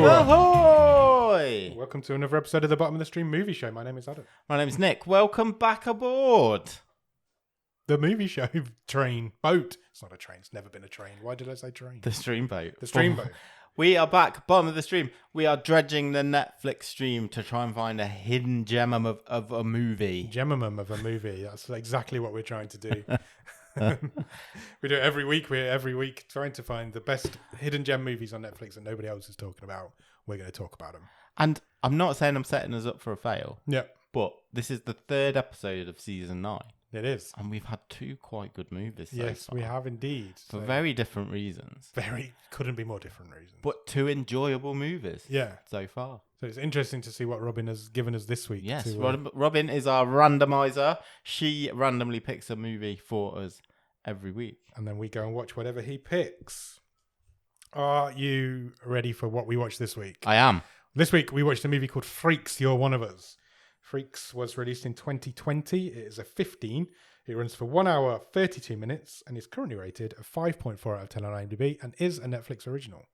Ahoy! Welcome to another episode of the Bottom of the Stream Movie Show. My name is Adam. My name's Nick. Welcome back aboard. The movie show boat. It's not a train. It's never been a train. Why did I say train? The streamboat. The streamboat. We are back, bottom of the stream. We are dredging the Netflix stream to try and find a hidden gem of a movie. Gemimum of a movie. That's exactly what we're trying to do. We do it every week. We're every week trying to find the best hidden gem movies on Netflix that nobody else is talking about. We're going to talk about them. And I'm not saying I'm setting us up for a fail. Yeah. But this is the third episode of season 9. It is. And we've had 2 quite good movies so Yes, far. we have indeed. For very different reasons. Couldn't be more different reasons. But 2 enjoyable movies so far. So it's interesting to see what Robin has given us this week. Yes, Robin is our randomizer. She randomly picks a movie for us every week. And then we go and watch whatever he picks. Are you ready for what we watched this week? I am. This week we watched a movie called Freaks, You're One of Us. Freaks was released in 2020. It is a 15. It runs for 1 hour, 32 minutes, and is currently rated a 5.4 out of 10 on IMDb and is a Netflix original.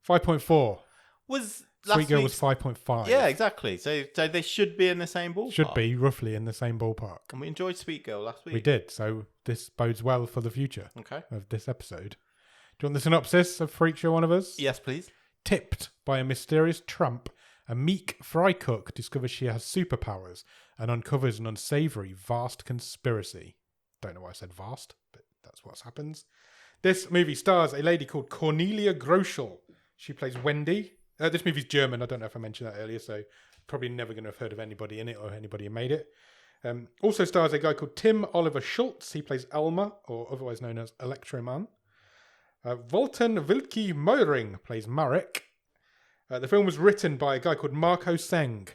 5.4. Was Sweet Girl was 5.5. Yeah, exactly. So they should be in the same ballpark. Should be roughly in the same ballpark. And we enjoyed Sweet Girl last week. We did, so this bodes well for the future Okay. of this episode. Do you want the synopsis of Freaks, You're One of Us? Yes, please. Tipped by a mysterious tramp, a meek fry cook discovers she has superpowers and uncovers an unsavoury vast conspiracy. Don't know why I said vast, but that's what happens. This movie stars a lady called Cornelia Groschel. She plays Wendy. This movie's German. I don't know if I mentioned that earlier, so probably never going to have heard of anybody in it or anybody who made it. Also stars a guy called Tim Oliver Schultz. He plays Elmer, or otherwise known as Electroman. Volten Wilke Meuring plays Marek. The film was written by a guy called Marco Seng.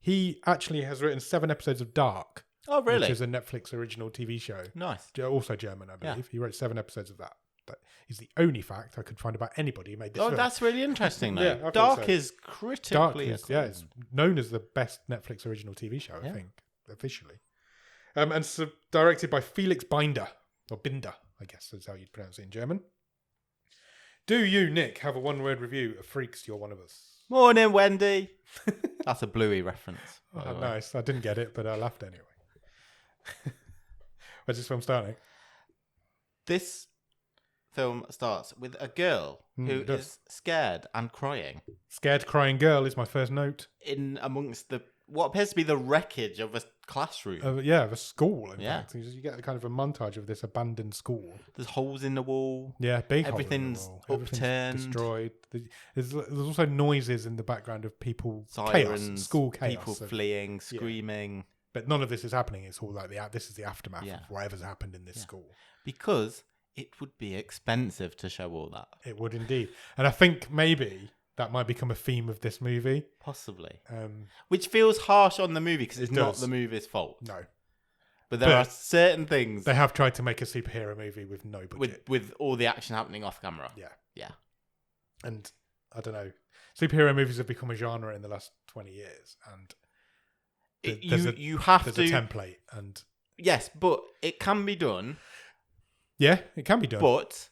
He actually has written 7 episodes of Dark. Oh, really? Which is a Netflix original TV show. Nice. Also German, I believe. Yeah. He wrote 7 episodes of that. That is the only fact I could find about anybody who made this film. That's really interesting, though. Yeah, I thought Dark so. is critically Dark is, acclaimed. it's known as the best Netflix original TV show, I think, officially. And so directed by Felix Binder, or Binder, I guess is how you'd pronounce it in German. Do you, Nick, have a one-word review of Freaks, You're One of Us? Morning, Wendy. That's a Bluey reference. Oh, nice. I didn't get it, but I laughed anyway. Where's this film starting? This film starts with a girl who is scared and crying. Scared crying girl is my first note. In amongst what appears to be the wreckage of a classroom. Of a school, in fact. You get kind of a montage of this abandoned school. There's holes in the wall. Yeah, big Everything's holes in the wall. upturned. Destroyed. There's also noises in the background of people. Sirens. Chaos, school chaos. People fleeing, screaming. But none of this is happening. It's all like this is the aftermath of whatever's happened in this school. Because it would be expensive to show all that. It would indeed. And I think maybe that might become a theme of this movie. Possibly. Which feels harsh on the movie because it's not the movie's fault. No. But there are certain things. They have tried to make a superhero movie with no budget. With all the action happening off camera. Yeah. Yeah. And I don't know. Superhero movies have become a genre in the last 20 years. And there's a template. And yes, but it can be done. Yeah, it can be done. But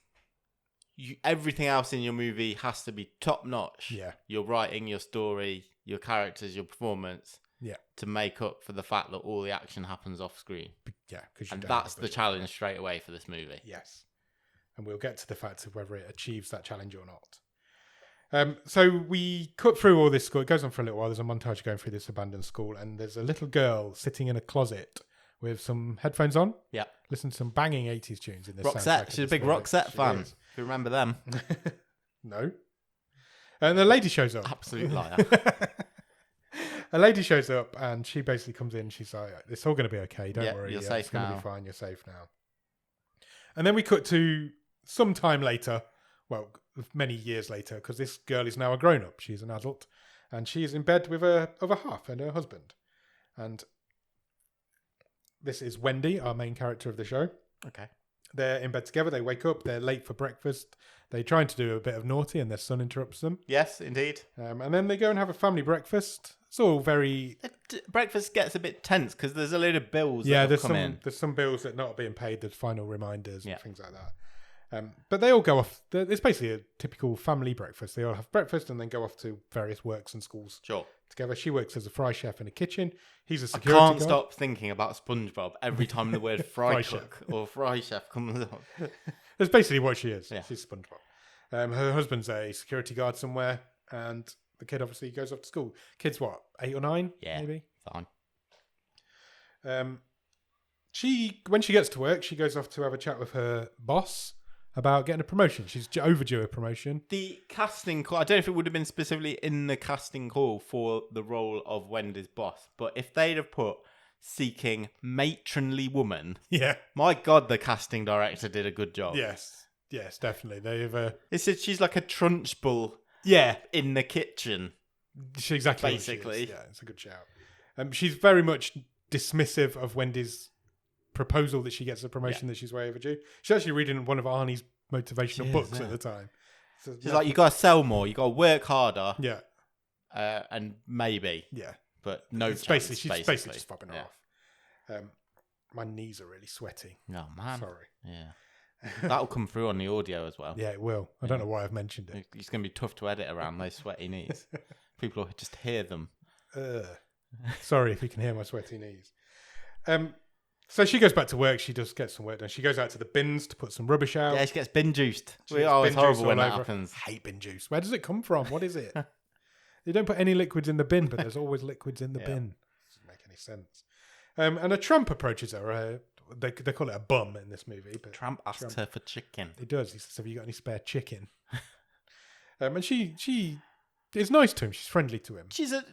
everything else in your movie has to be top notch. Yeah. Your writing, your story, your characters, your performance. Yeah. To make up for the fact that all the action happens off screen. Yeah. And that's the challenge straight away for this movie. Yes. And we'll get to the fact of whether it achieves that challenge or not. So we cut through all this school. It goes on for a little while. There's a montage going through this abandoned school. And there's a little girl sitting in a closet with some headphones on. Yeah. Listen to some banging 80s tunes in this Roxette. She's a big Roxette fan. If you remember them. No. And the lady shows up. Absolute liar. A lady shows up and she basically comes in. She's like, it's all going to be okay. Don't worry. You're safe it's going to now. be fine. You're safe now. And then we cut to some time later. Well, many years later, because this girl is now a grown-up. She's an adult. And she is in bed with her other half and her husband. And this is Wendy, our main character of the show. Okay. They're in bed together. They wake up. They're late for breakfast. They're trying to do a bit of naughty and their son interrupts them. Yes, indeed. And then they go and have a family breakfast. It's all very... Breakfast gets a bit tense because there's a load of bills yeah, that have come in. There's some bills that are not being paid. There's final reminders and things like that. But they all go off. It's basically a typical family breakfast. They all have breakfast and then go off to various works and schools Sure. together. She works as a fry chef in a kitchen. He's a I security can't guard. stop thinking about SpongeBob every time the word fry Fry cook or fry chef comes up. That's basically what she is. Yeah. She's SpongeBob. Her husband's a security guard somewhere, and the kid obviously goes off to school. Kid's what, 8 or 9? Yeah. Maybe. Fine. When she gets to work, she goes off to have a chat with her boss about getting a promotion. She's overdue a promotion. The casting call, I don't know if it would have been specifically in the casting call for the role of Wendy's boss, but if they'd have put seeking matronly woman, Yeah. my God, the casting director did a good job. Yes, definitely. They've. It said she's like a trunchbull Yeah, in the kitchen. she's exactly what Basically. she is. Yeah, it's a good shout. She's very much dismissive of Wendy's proposal that she gets a promotion that she's way overdue. She's actually reading one of Arnie's motivational She is, books yeah. at the time. So She's like, you got to sell more, you got to work harder, yeah, and maybe, yeah. but no It's chance, she's basically just fobbing her off. My knees are really sweaty. Oh, man. Sorry. Yeah. That'll come through on the audio as well. Yeah, it will. I don't know why I've mentioned it. It's going to be tough to edit around those sweaty knees. People will just hear them. Sorry if you can hear my sweaty knees. So she goes back to work. She does get some work done. She goes out to the bins to put some rubbish out. Yeah, she gets bin juiced. She gets Oh, bin it's horrible juice when all that over. happens. I hate bin juice. Where does it come from? What is it? You don't put any liquids in the bin, but there's always liquids in the bin. Doesn't make any sense. And a tramp approaches her. They call it a bum in this movie. But Tramp asks her for chicken. He does. He says, "Have you got any spare chicken?" And she is nice to him. She's friendly to him. She's at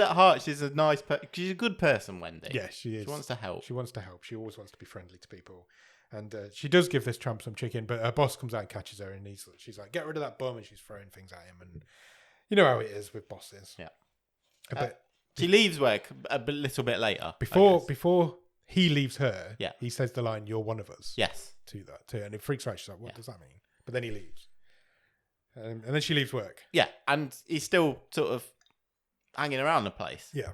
heart, she's a nice she's a good person, Wendy. Yeah, she is. She wants to help. She wants to help. She always wants to be friendly to people. And she does give this tramp some chicken, but her boss comes out and catches her, and she's like, "Get rid of that bum," and she's throwing things at him. And you know how it is with bosses. Yeah. But she leaves work a little bit later. before he leaves her, Yeah. he says the line, "You're one of us." Yes. To that too, and it freaks her out. She's like, "What does that mean?" But then he leaves, and then she leaves work. Yeah, and he's still sort of hanging around the place. Yeah,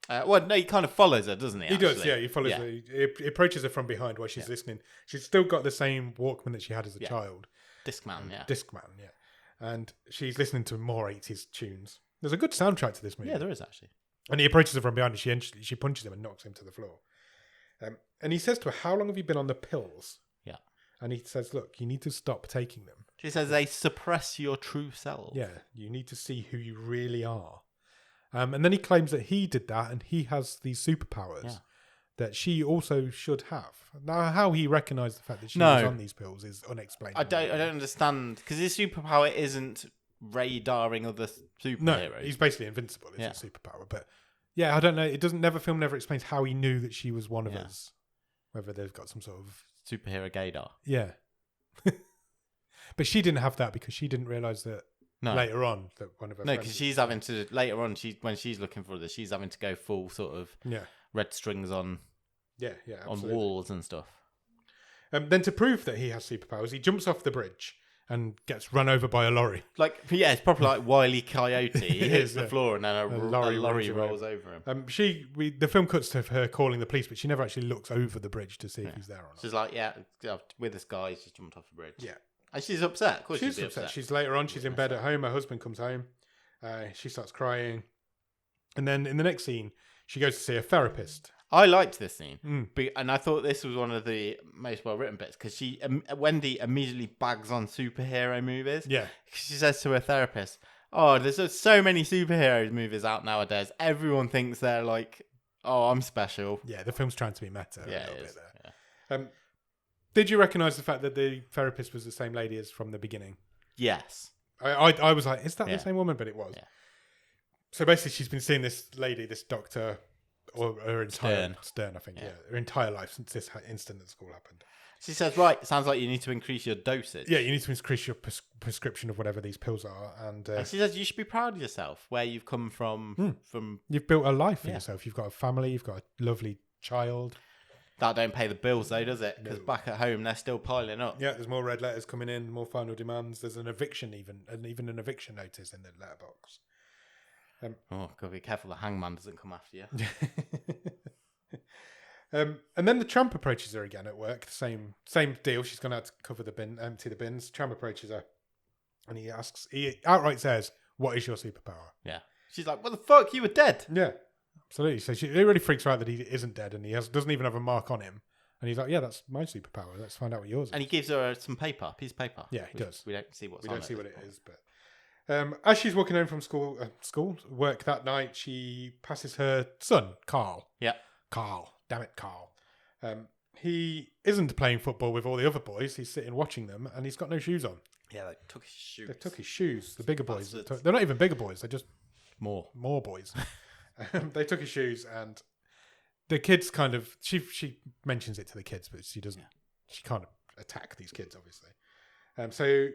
Well, no, he kind of follows her, doesn't he? he does. actually? Yeah, he follows her. He approaches her from behind while she's listening. She's still got the same Walkman that she had as a child. Discman, yeah. Discman, yeah. And she's listening to more 80s tunes. There's a good soundtrack to this movie. Yeah, there is actually. And he approaches her from behind and she punches him and knocks him to the floor. And he says to her, "How long have you been on the pills?" Yeah. And he says, "Look, you need to stop taking them. She says they suppress your true self. Yeah, you need to see who you really are." And then he claims that he did that and he has these superpowers that she also should have. Now, how he recognised the fact that she was on these pills is unexplainable. I don't understand, because his superpower isn't radaring other superheroes. No, he's basically invincible. It's a superpower. But yeah, I don't know. Film never explains how he knew that she was one of us. Whether they've got some sort of superhero gaydar. Yeah. But she didn't have that because she didn't realise that later on that one of her No, friends... because she's having to, later on, when she's looking for this, she's having to go full sort of red strings on absolutely. walls and stuff. Then to prove that he has superpowers, he jumps off the bridge and gets run over by a lorry. It's probably like Wile E. Coyote. He hits the floor and then a lorry rolls over him. The film cuts to her calling the police, but she never actually looks over the bridge to see if he's there or not. She's like, with this guy, he's just jumped off the bridge. Yeah. And she's upset. Of course she's upset. She's later on, she's in bed at home. Her husband comes home. She starts crying. And then in the next scene, she goes to see a therapist. I liked this scene, and I thought this was one of the most well-written bits because Wendy immediately bags on superhero movies. Yeah, she says to her therapist, "Oh, there's so many superhero movies out nowadays. Everyone thinks they're like, oh, I'm special." Yeah, the film's trying to be meta. Yeah, a little it is. bit there. Yeah. Did you recognise the fact that the therapist was the same lady as from the beginning? Yes. I was like, is that the same woman? But it was. Yeah. So basically, she's been seeing this lady, this doctor. Or her entire Stern, I think. Yeah, her entire life since this incident at school happened. She says, "Right, sounds like you need to increase your dosage." Yeah, you need to increase your prescription of whatever these pills are. And she says you should be proud of yourself, where you've come from. You've built a life for yourself. You've got a family. You've got a lovely child. That don't pay the bills though, does it? Because back at home, they're still piling up. Yeah, there's more red letters coming in, more final demands. There's an eviction, even an eviction notice in the letterbox. Gotta be careful the hangman doesn't come after you. And then the tramp approaches her again at work. Same deal. She's gone out to cover the bin, empty the bins. Tramp approaches her, and he outright says, "What is your superpower?" Yeah. She's like, "What the fuck? You were dead." Yeah, absolutely. So it really freaks her out that he isn't dead, and he doesn't even have a mark on him. And he's like, "Yeah, that's my superpower. Let's find out what yours is." And he gives her some paper, piece of paper. Yeah, he does. We don't see what's We on don't it see at what this it point. is, but as she's walking home from work that night, she passes her son, Carl. Yeah. Carl. Damn it, Carl. He isn't playing football with all the other boys. He's sitting watching them, and he's got no shoes on. Yeah, they took his shoes. They took his shoes. The bigger boys. Bastards. They're not even bigger boys. They're just More. boys. They took his shoes, and the kids kind of... She mentions it to the kids, but she doesn't... She can't attack these kids, obviously. So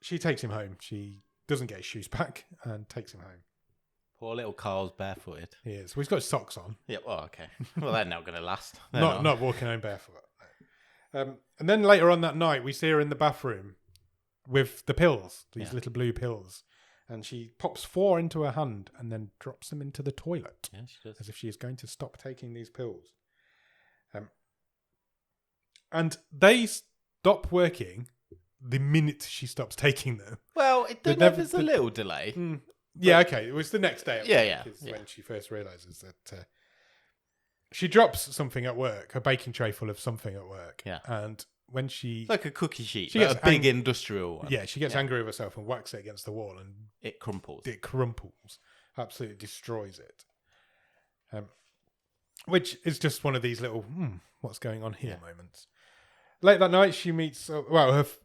she takes him home. She doesn't get his shoes back and takes him home. Poor little Carl's barefooted. He is. Well, he's got his socks on. Yeah, well, okay. Well, they're not going to last. Not walking home barefoot. And then later on that night, we see her in the bathroom with the pills, these little blue pills. And she pops 4 into her hand and then drops them into the toilet. Yeah, she does. As if she is going to stop taking these pills. And they stop working the minute she stops taking them. Well, there's a little delay. Yeah, okay. It was the next day. When she first realises that she drops something at work, a baking tray full of something at work. Yeah. And when she... It's like a cookie sheet, She but gets a big industrial one. Yeah, she gets angry with herself and whacks it against the wall, and It crumples. it crumples. Absolutely destroys it. Which is just one of these little, what's going on here moments. Late that night, she meets... I've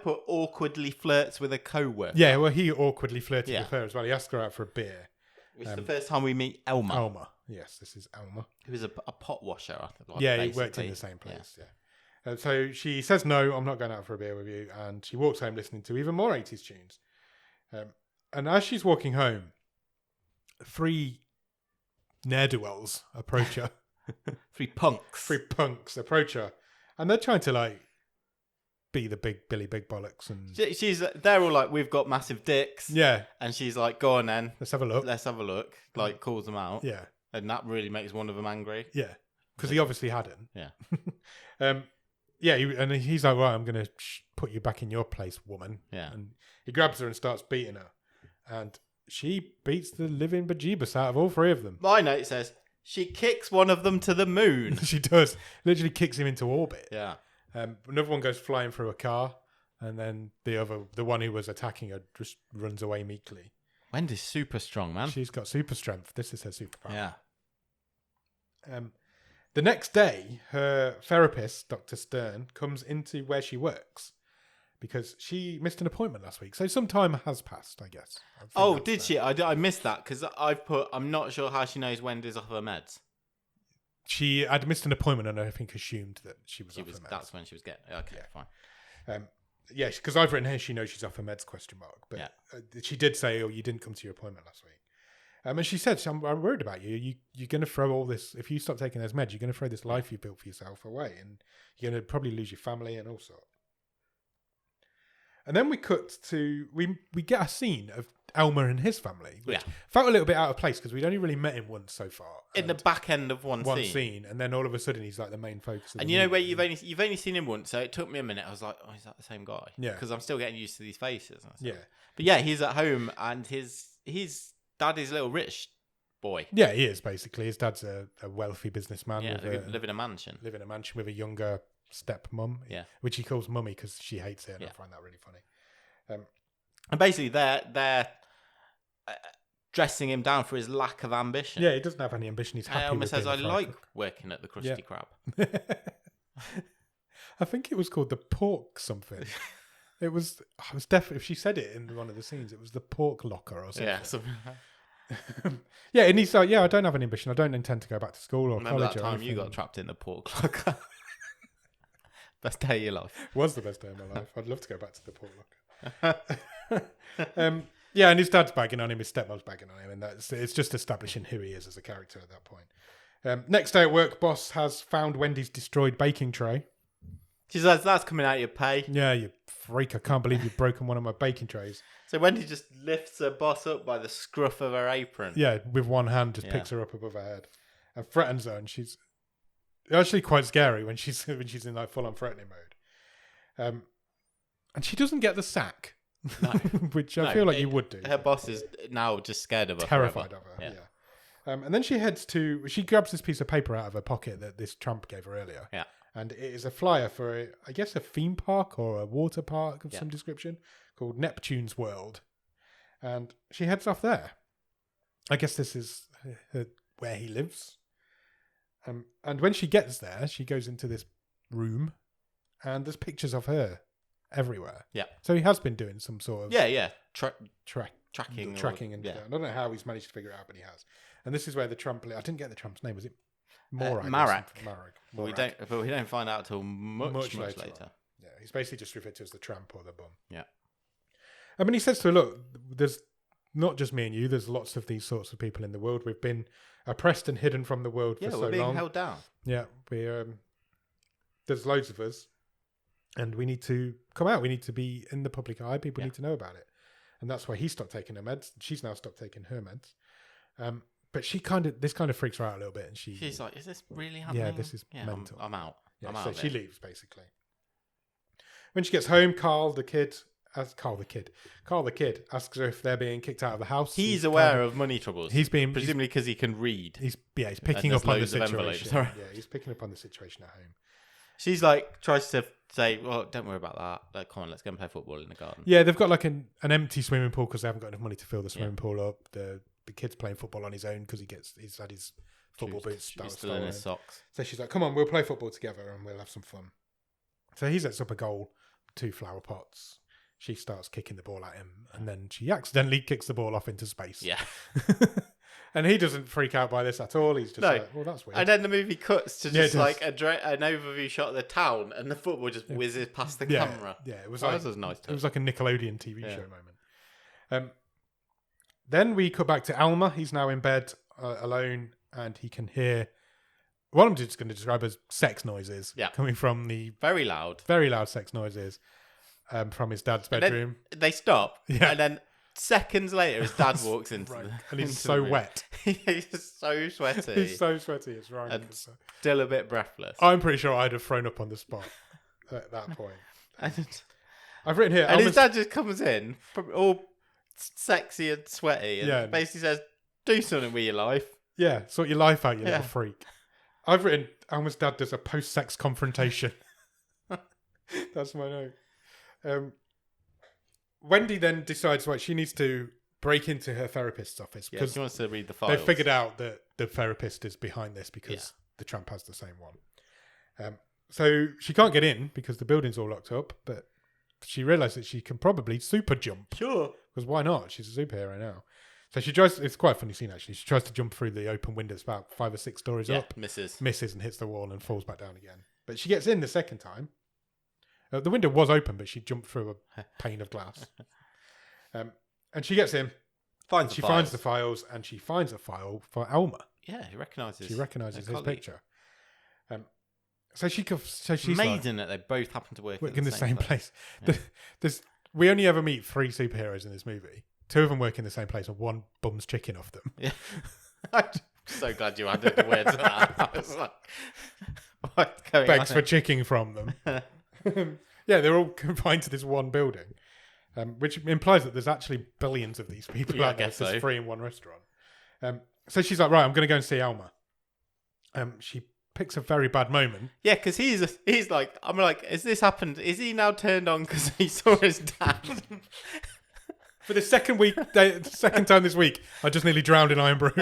put awkwardly flirts with a co-worker. Yeah, well, he awkwardly flirted with her as well. He asked her out for a beer. Which is the first time we meet Elma. Elma. Yes, this is Elma. Who is a pot washer, I think. He worked in the same place, so she says, "No, I'm not going out for a beer with you." And she walks home listening to even more 80s tunes. And as she's walking home, 3 ne'er-do-wells approach her. 3 punks. 3 punks approach her. And they're trying to, be the big Billy Big Bollocks. And They're all like, "We've got massive dicks." yeah. And she's like, "Go on then. Let's have a look. Let's have a look." Calls them out. Yeah. And that really makes one of them angry. Yeah. Because he obviously hadn't. Yeah. He's like, "Right, I'm going to put you back in your place, woman." Yeah. And he grabs her and starts beating her. And she beats the living bejeebus out of all 3 of them. My note says, she kicks one of them to the moon. She does. Literally kicks him into orbit. Yeah. Another one goes flying through a car. And then the one who was attacking her, just runs away meekly. Wendy's super strong, man. She's got super strength. This is her superpower. Yeah. The next day, her therapist, Dr. Stern, comes into where she works because she missed an appointment last week. So some time has passed, I guess. Oh, did she? I missed that because I'm not sure how she knows Wendy's off her meds. She had missed an appointment and I think assumed that she was off her meds. That's when she was getting... Okay, fine. Because I've written here she knows she's off her meds, ? But she did say, "Oh, you didn't come to your appointment last week." And she said, I'm worried about you. You're going to throw all this... If you stop taking those meds, you're going to throw this life you built for yourself away. And you're going to probably lose your family and all sorts. And then we cut to... We get a scene of Elmer and his family. Which felt a little bit out of place because we'd only really met him once so far. In the back end of one scene. And then all of a sudden he's like the main focus of and the you know movie. where you've only seen him once, so it took me a minute. I was like, "Oh, is that the same guy?" Yeah. Because I'm still getting used to these faces. Yeah. But yeah, he's at home and his dad is a little rich boy. Yeah, he is basically. His dad's a wealthy businessman. Yeah, with live in a mansion. Live in a mansion with a younger stepmom. Yeah. Which he calls mummy because she hates it, and I find that really funny. And basically, they're dressing him down for his lack of ambition. Yeah, he doesn't have any ambition. He's happy. Elmer with says, being "I a fry like cook." working at the Krusty Krab." I think it was called the pork something. I was definitely, if she said it in one of the scenes, it was the pork locker or something. Yeah, something. Yeah, and he's like, "Yeah, I don't have an ambition. I don't intend to go back to school or Remember college." that or time you anything." got trapped in the pork locker? Best day of your life. Was the best day of my life. I'd love to go back to the pork locker. Yeah, and his dad's bagging on him, his stepmom's bagging on him, and it's just establishing who he is as a character at that point. Next day at work, boss has found Wendy's destroyed baking tray. She says, "That's coming out of your pay." Yeah, you freak! I can't believe you've broken one of my baking trays. So Wendy just lifts her boss up by the scruff of her apron. Yeah, with one hand, just picks her up above her head and threatens her. And actually quite scary when she's in like full on threatening mode. And she doesn't get the sack, No. which I feel like you would do. Her boss is now just scared of her. Terrified forever. of her. Yeah. And then she grabs this piece of paper out of her pocket that this tramp gave her earlier. Yeah. And it is a flyer for I guess a theme park or a water park of some description called Neptune's World. And she heads off there. I guess this is where he lives. And when she gets there, she goes into this room and there's pictures of her everywhere. Yeah. So he has been doing some sort of tracking. And I don't know how he's managed to figure it out, but he has. And this is where the Trump. I didn't get the Trump's name. Was it Morak? But we don't find out till much later. Yeah, he's basically just referred to as the tramp or the bum. Yeah. I mean, he says to her, "Look, there's not just me and you. There's lots of these sorts of people in the world. We've been oppressed and hidden from the world for so long. Yeah, we're being held down. Yeah, there's loads of us, and we need to come out. We need to be in the public eye. People need to know about it, and that's why he stopped taking her meds. She's now stopped taking her meds. But this kind of freaks her out a little bit, and she's like, "Is this really happening? Yeah, this is mental. I'm out. Yeah, I'm out. So she leaves basically. When she gets home, Carl the kid asks her if they're being kicked out of the house. He's aware of money troubles. Presumably because he can read. He's picking up on the situation. Yeah, he's picking up on the situation at home. She's like tries to say, "Well, don't worry about that. Like, come on, let's go and play football in the garden." Yeah, they've got like an empty swimming pool because they haven't got enough money to fill the swimming pool up. The kid's playing football on his own because he's had his football boots. He's still in his socks. So she's like, "Come on, we'll play football together and we'll have some fun." So he sets up a goal, 2 flower pots. She starts kicking the ball at him, and then she accidentally kicks the ball off into space. Yeah. And he doesn't freak out by this at all. He's just like, well, that's weird. And then the movie cuts to just like an overview shot of the town, and the football just whizzes past the camera. Yeah, it was was nice. It was like a Nickelodeon TV show moment. Then we cut back to Alma. He's now in bed alone, and he can hear what I'm just going to describe as sex noises coming from the very loud sex noises from his dad's bedroom. They stop, and then seconds later, his dad walks into and he's so wet. He's so sweaty. He's so sweaty. It's right. And still a bit breathless. I'm pretty sure I'd have thrown up on the spot at that point. I've written here, and his dad just comes in, all sexy and sweaty, and basically says, "Do something with your life." Yeah, sort your life out, you little freak. I've written, Alma's dad does a post-sex confrontation. That's my note. Wendy then decides, she needs to break into her therapist's office because she wants to read the files. They figured out that the therapist is behind this because the tramp has the same one. So she can't get in because the building's all locked up, but she realised that she can probably super jump. Sure. Because why not? She's a superhero now. So she tries, it's quite a funny scene actually. She tries to jump through the open windows about 5 or 6 stories up. Misses and hits the wall and falls back down again. But she gets in the second time. The window was open, but she jumped through a pane of glass. And she gets in. She finds the files, and she finds a file for Alma. Yeah, she recognises his picture. So she's amazing that they both happen to work in the same place. Yeah. We only ever meet 3 superheroes in this movie. 2 of them work in the same place, and 1 bums chicken off them. Yeah, I'm so glad you added the words to that. I was like, what's going on? Begs for chicken from them. Yeah, they're all confined to this one building, which implies that there's actually billions of these people out there. There's 3 in one restaurant. So she's like, right, I'm going to go and see Alma. She picks a very bad moment. Yeah, because he's like, I'm like, has this happened? Is he now turned on because he saw his dad? For the second time this week, I just nearly drowned in Iron Brew.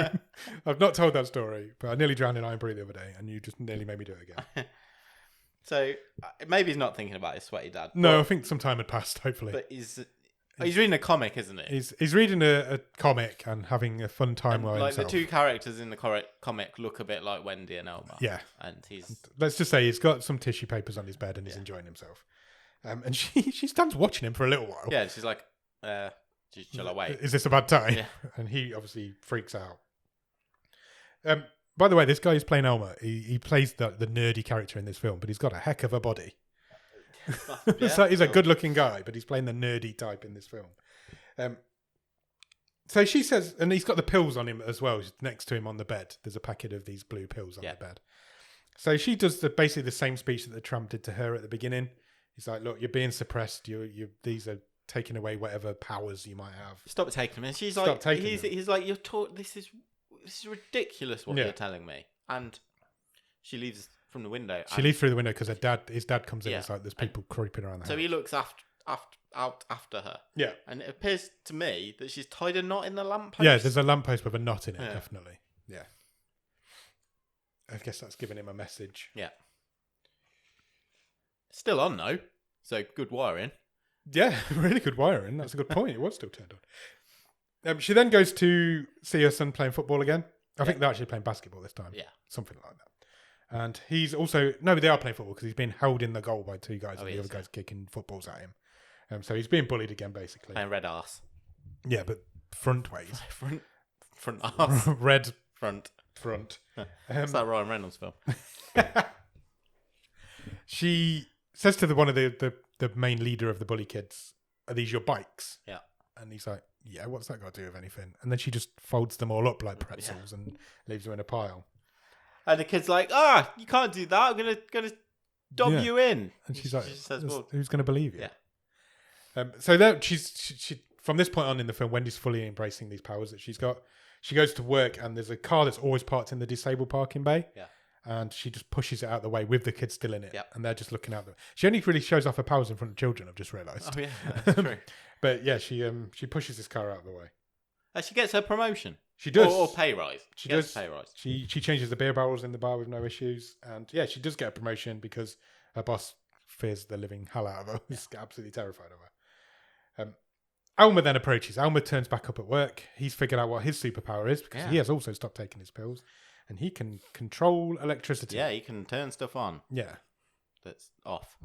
I've not told that story, but I nearly drowned in Iron Brew the other day, and you just nearly made me do it again. So maybe he's not thinking about his sweaty dad. No, I think some time had passed, hopefully. But he's reading a comic, isn't he? He's reading a comic and having a fun time by himself. Himself. The 2 characters in the comic look a bit like Wendy and Alma. Yeah. And let's just say he's got some tissue papers on his bed and he's enjoying himself. And she stands watching him for a little while. Yeah, she's like, shall I wait? Is this a bad time? Yeah. And he obviously freaks out. By the way, this guy who's playing Alma, he plays the nerdy character in this film, but he's got a heck of a body. So he's a good-looking guy, but he's playing the nerdy type in this film. So she says, and he's got the pills on him as well. Next to him on the bed, there's a packet of these blue pills on the bed. So she does basically the same speech that the tramp did to her at the beginning. He's like, look, you're being suppressed. These are taking away whatever powers you might have. Stop taking them. And she's Stop like, taking them. he's like, you're taught. This is ridiculous what you're telling me. And she leaves from the window. She leaves through the window because his dad comes in. Yeah. It's like there's people creeping around the house. So he looks out after her. Yeah. And it appears to me that she's tied a knot in the lamppost. Yeah, there's a lamppost with a knot in it, definitely. Yeah. I guess that's giving him a message. Yeah. Still on though, so good wiring. Yeah, really good wiring. That's a good point. It was still turned on. She then goes to see her son playing football again. I think they're actually playing basketball this time. Yeah. Something like that. And he's also... No, but they are playing football because he's been held in the goal by two guys and the other guy's kicking footballs at him. So he's being bullied again, basically. Playing red arse. Yeah, but front ways. front arse. Red front. It's that Ryan Reynolds film. She says to one of the main leader of the bully kids, "Are these your bikes?" Yeah. And he's like, "Yeah, what's that got to do with anything?" And then she just folds them all up like pretzels and leaves them in a pile. And the kid's like, you can't do that. I'm gonna dob you in. And she's like, she says, well, "Who's going to believe you?" Yeah. So that she from this point on in the film, Wendy's fully embracing these powers that she's got. She goes to work and there's a car that's always parked in the disabled parking bay. Yeah. And she just pushes it out of the way with the kids still in it. Yep. And they're just looking out. She only really shows off her powers in front of children, I've just realised. Oh, yeah, that's true. But yeah, she pushes this car out of the way. She gets her promotion. She does. Or pay rise. She gets does. Pay rise. She changes the beer barrels in the bar with no issues. And yeah, she does get a promotion because her boss fears the living hell out of her. He's absolutely terrified of her. Elmer then approaches. Elmer turns back up at work. He's figured out what his superpower is because he has also stopped taking his pills. And he can control electricity. Yeah, he can turn stuff on. Yeah. That's off.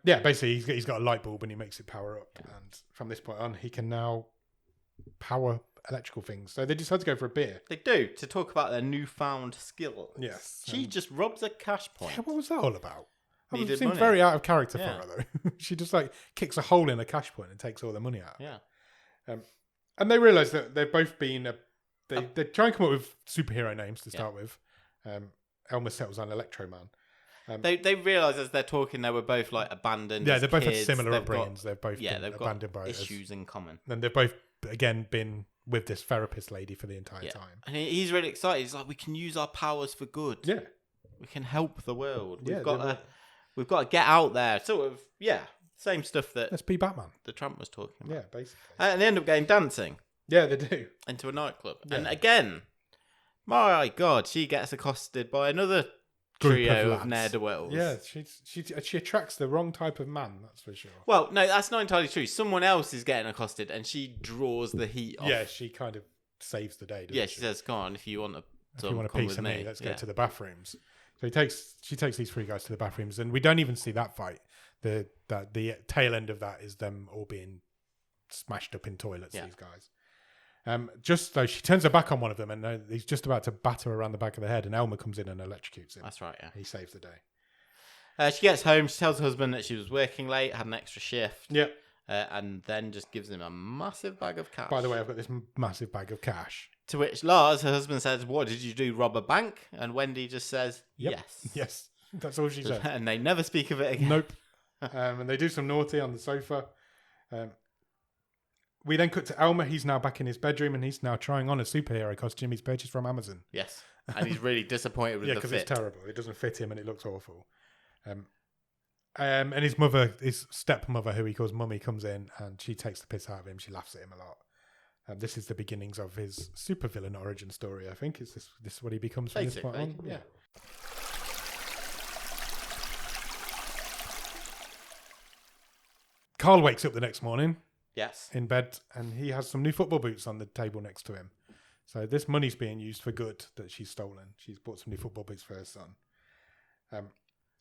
Basically he's got a light bulb and he makes it power up. And from this point on, he can now power electrical things. So they decide to go for a beer. They do, to talk about their newfound skills. Yes. She just robs a cash point. Yeah, what was that all about? It Needed seemed money. very out of character for her, though. She just kicks a hole in a cash point and takes all the money out. Yeah. And they realise that they've both been... They try and come up with superhero names to start with. Elmer settles on Electro Man. They realise as they're talking they were both abandoned. Yeah, as they both kids. have similar They've upbringings. They've both been they've abandoned got by issues in common. And they've both, again, been with this therapist lady for the entire time. And he's really excited. He's like, we can use our powers for good. Yeah. We can help the world. Yeah, We've got to get out there. Sort of, same stuff that Let's be Batman. the Trump was talking about. Yeah, basically. And they end up going dancing Yeah, they do. into a nightclub. Yeah. And again, my God, she gets accosted by another Group trio of of lads. ne'er-do-wells. Yeah, she attracts the wrong type of man, that's for sure. Well, no, that's not entirely true. Someone else is getting accosted and she draws the heat off. Yeah, she kind of saves the day, doesn't She says, "Come on, if you want if you want a come piece with of me, me, let's go to the bathrooms." So she takes these three guys to the bathrooms, and we don't even see that fight. The tail end of that is them all being smashed up in toilets. These guys. Just though she turns her back on one of them, and he's just about to batter her around the back of the head, and Elmer comes in and electrocutes him. That's right. Yeah. He saves the day. She gets home. She tells her husband that she was working late, had an extra shift. Yeah. And then just gives him a massive bag of cash. By the way, I've got this massive bag of cash. To which Lars, her husband, says, "What did you do? Rob a bank?" And Wendy just says, Yep. "Yes." Yes. That's all she says. And they never speak of it again. Nope. And they do some naughty on the sofa. We then cut to Elmer. He's now back in his bedroom and he's now trying on a superhero costume he's purchased from Amazon. Yes. And he's really disappointed with the fit. Yeah, because it's terrible. It doesn't fit him and it looks awful. And his mother, his stepmother, who he calls Mummy, comes in and she takes the piss out of him. She laughs at him a lot. This is the beginnings of his supervillain origin story, I think. Is this what he becomes from this point on? Yeah. Carl wakes up the next morning. Yes. In bed, and he has some new football boots on the table next to him. So this money's being used for good that she's stolen. She's bought some new football boots for her son.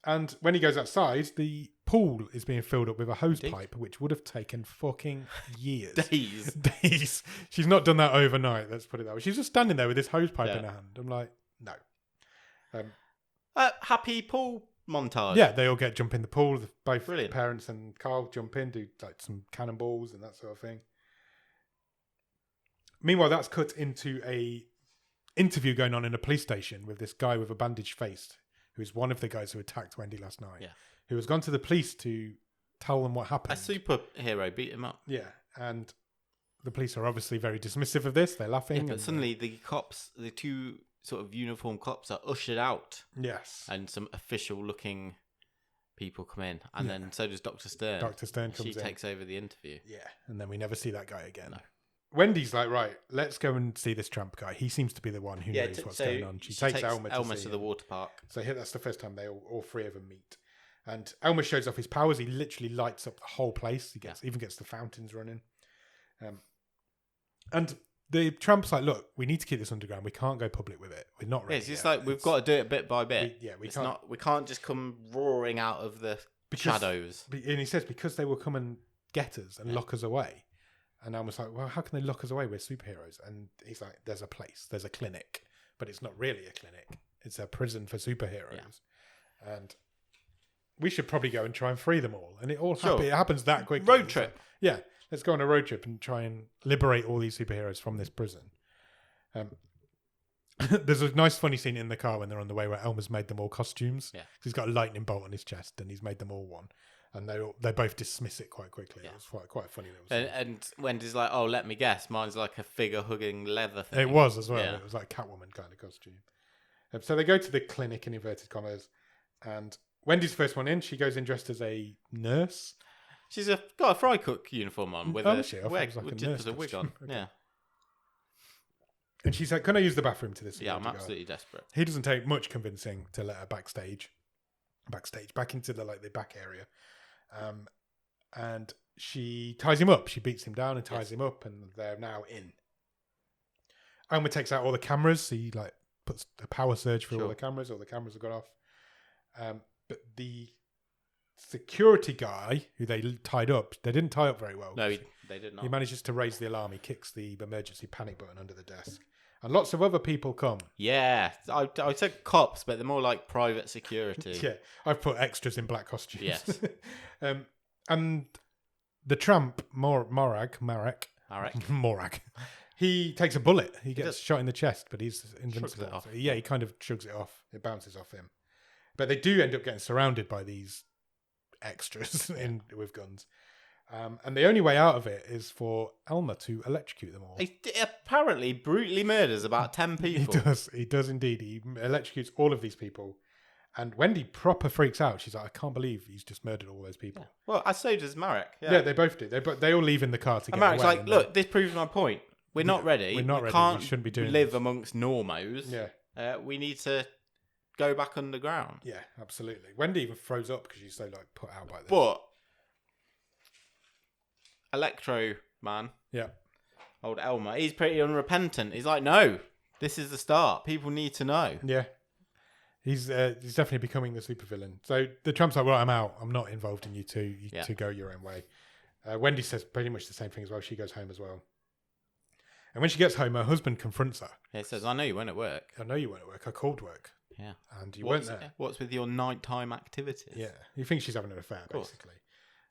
And when he goes outside, the pool is being filled up with a hose pipe, which would have taken fucking years. Days. She's not done that overnight, let's put it that way. She's just standing there with this hose pipe in her hand. I'm like, no. Happy pool montage. Yeah, they all jump in the pool. Both Brilliant. parents and Carl jump in, do some cannonballs and that sort of thing. Meanwhile, that's cut into a interview going on in a police station with this guy with a bandaged face, who's one of the guys who attacked Wendy last night, who has gone to the police to tell them what happened. A superhero beat him up. Yeah, and the police are obviously very dismissive of this. They're laughing. But suddenly the two sort of uniformed cops are ushered out. Yes. And some official-looking people come in. And then so does Dr. Stern. Dr. Stern comes in. She takes over the interview. Yeah, and then we never see that guy again. No. Wendy's like, right, let's go and see this tramp guy. He seems to be the one who knows what's going on. She takes Elmer to the water park. So here, that's the first time they all three of them meet. And Elmer shows off his powers. He literally lights up the whole place. He even gets the fountains running. And the tramp's like, look, we need to keep this underground. We can't go public with it. We're not ready. It's just like we've got to do it bit by bit. We can't just come roaring out of the shadows. And he says because they will come and get us and lock us away. And Elmer's like, well, how can they lock us away? We're superheroes. And he's like, there's a place. There's a clinic. But it's not really a clinic. It's a prison for superheroes. Yeah. And we should probably go and try and free them all. And it happens that quickly. Road trip. Yeah. Let's go on a road trip and try and liberate all these superheroes from this prison. There's a nice funny scene in the car when they're on the way where Elmer's made them all costumes. Yeah. He's got a lightning bolt on his chest and he's made them all one. And they both dismiss it quite quickly. Yeah. It was quite funny. And Wendy's like, oh, let me guess. Mine's like a figure-hugging leather thing. It was as well. Yeah. It was like Catwoman kind of costume. So they go to the clinic in inverted commas. And Wendy's the first one in. She goes in dressed as a nurse. She's got a fry cook uniform on with a wig on. Okay. Yeah. And she's like, can I use the bathroom to this? Yeah, I'm absolutely desperate. He doesn't take much convincing to let her back into the back area. And she ties him up. She beats him down and ties him up, and they're now in. Elmer takes out all the cameras. He puts a power surge through all the cameras. All the cameras have gone off. But the security guy who they tied up, they didn't tie up very well. No, they did not. He manages to raise the alarm. He kicks the emergency panic button under the desk. And lots of other people come. Yeah, I said cops, but they're more like private security. Yeah, I've put extras in black costumes. Yes. And the tramp, Morag, he takes a bullet. He gets shot in the chest, but he's invincible. So, he kind of shrugs it off. It bounces off him. But they do end up getting surrounded by these extras with guns. And the only way out of it is for Elmer to electrocute them all. He apparently brutally murders about 10 people. He does indeed. He electrocutes all of these people. And Wendy proper freaks out. She's like, I can't believe he's just murdered all those people. Yeah. Well, so does Marek. Yeah, they both do. They all leave in the car to get away. Marek's like, look, this proves my point. We're not ready. We're not ready. We shouldn't be doing live amongst normos. Yeah. We need to go back underground. Yeah, absolutely. Wendy even throws up because she's so put out by this. But Electro Man, old Elmer, he's pretty unrepentant. He's like, no, this is the start. People need to know. Yeah, he's definitely becoming the supervillain. So the Trump's like, well, I'm out. I'm not involved in you two. You two go your own way. Wendy says pretty much the same thing as well. She goes home as well. And when she gets home, her husband confronts her. Yeah, he says, I know you weren't at work. I know you weren't at work. I called work. Yeah. And you weren't there. What's with your nighttime activities? Yeah. He thinks she's having an affair, basically.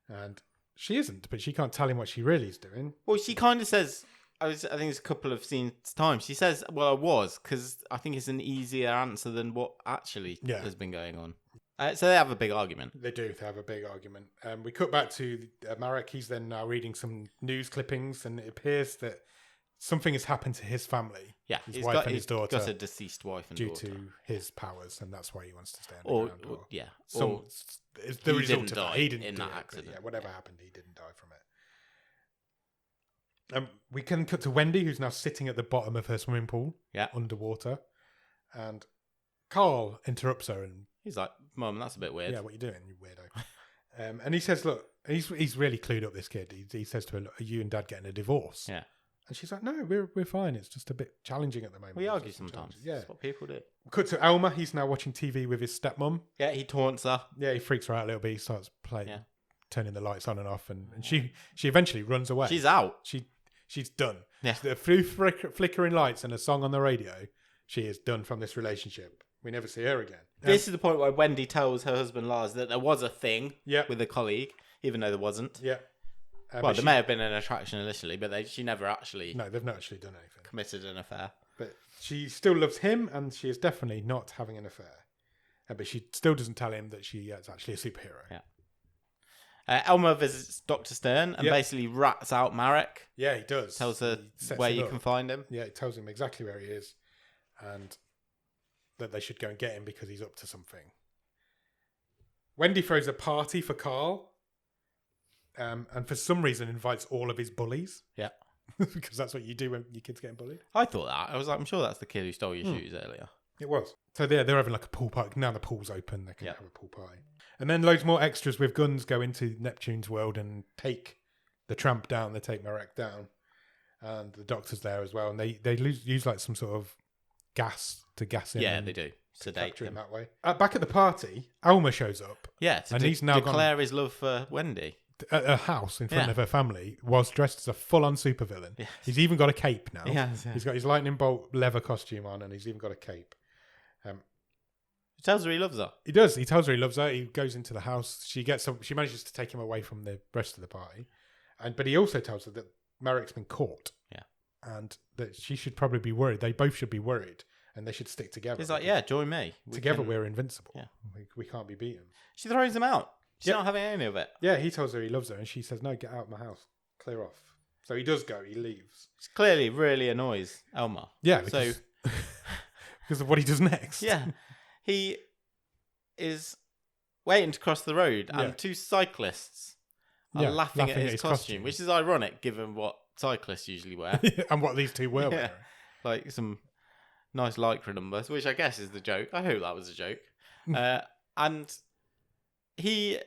And she isn't, but she can't tell him what she really is doing. Well, she kind of says, I think it's a couple of scenes times. She says, well, I was, because I think it's an easier answer than what actually has been going on. So they have a big argument. They do. They have a big argument. We cut back to Marek. He's then now reading some news clippings, and it appears that something has happened to his family. Yeah, his wife and his daughter. Got a deceased wife and daughter. Due to his powers, and that's why he wants to stay underground. The result of that. He didn't in that accident. Whatever happened, he didn't die from it. We can cut to Wendy, who's now sitting at the bottom of her swimming pool, underwater. And Carl interrupts her and he's like, Mum, that's a bit weird. Yeah, what are you doing, you weirdo? And he says, look, he's really clued up, this kid. He says to her, look, are you and Dad getting a divorce? Yeah. And she's like, no, we're fine. It's just a bit challenging at the moment. We argue sometimes. Yeah. That's what people do. Cut to Elmer. He's now watching TV with his stepmom. Yeah, he taunts her. Yeah, he freaks her out a little bit. He starts playing, turning the lights on and off. And she eventually runs away. She's out. She's done. Yeah. A few flickering lights and a song on the radio. She is done from this relationship. We never see her again. This is the point where Wendy tells her husband Lars that there was a thing with a colleague, even though there wasn't. Yeah. Well, there may have been an attraction initially, but she never actually... No, they've not actually done anything. Committed an affair. But she still loves him, and she is definitely not having an affair. But she still doesn't tell him that she is actually a superhero. Yeah. Elmer visits Dr. Stern and basically rats out Marek. Yeah, he does. Tells her where you can find him. Yeah, he tells him exactly where he is, and that they should go and get him because he's up to something. Wendy throws a party for Carl, and for some reason invites all of his bullies. Yeah. Because that's what you do when your kids getting bullied. I thought that. I was like, I'm sure that's the kid who stole your shoes earlier. It was. So they're having like a pool party. Now the pool's open, they can have a pool party. And then loads more extras with guns go into Neptune's world and take the tramp down. They take Marek down. And the doctor's there as well. And they use like some sort of gas to gas him. Yeah, they do. Sedate him that way. Back at the party, Alma shows up. Yeah, to he's now declare his love for Wendy. At a house in front of her family, whilst dressed as a full-on supervillain. Yes. He's even got a cape now. Yes, He's got his lightning bolt leather costume on, and he's even got a cape. He tells her he loves her. He does. He tells her he loves her. He goes into the house. She manages to take him away from the rest of the party, but he also tells her that Marek's been caught. Yeah, and that she should probably be worried. They both should be worried, and they should stick together. He's like, "Yeah, join me. Together, we're invincible. Yeah, we can't be beaten." She throws him out. She's not having any of it. Yeah, he tells her he loves her, and she says, "No, get out of my house. Clear off." So he does go. He leaves. It clearly really annoys Elmer. Yeah, because of what he does next. Yeah, he is waiting to cross the road, and two cyclists are laughing at his costume, which is ironic given what cyclists usually wear. And what these two were wearing. Like some nice lycra numbers, which I guess is the joke. I hope that was a joke. And he,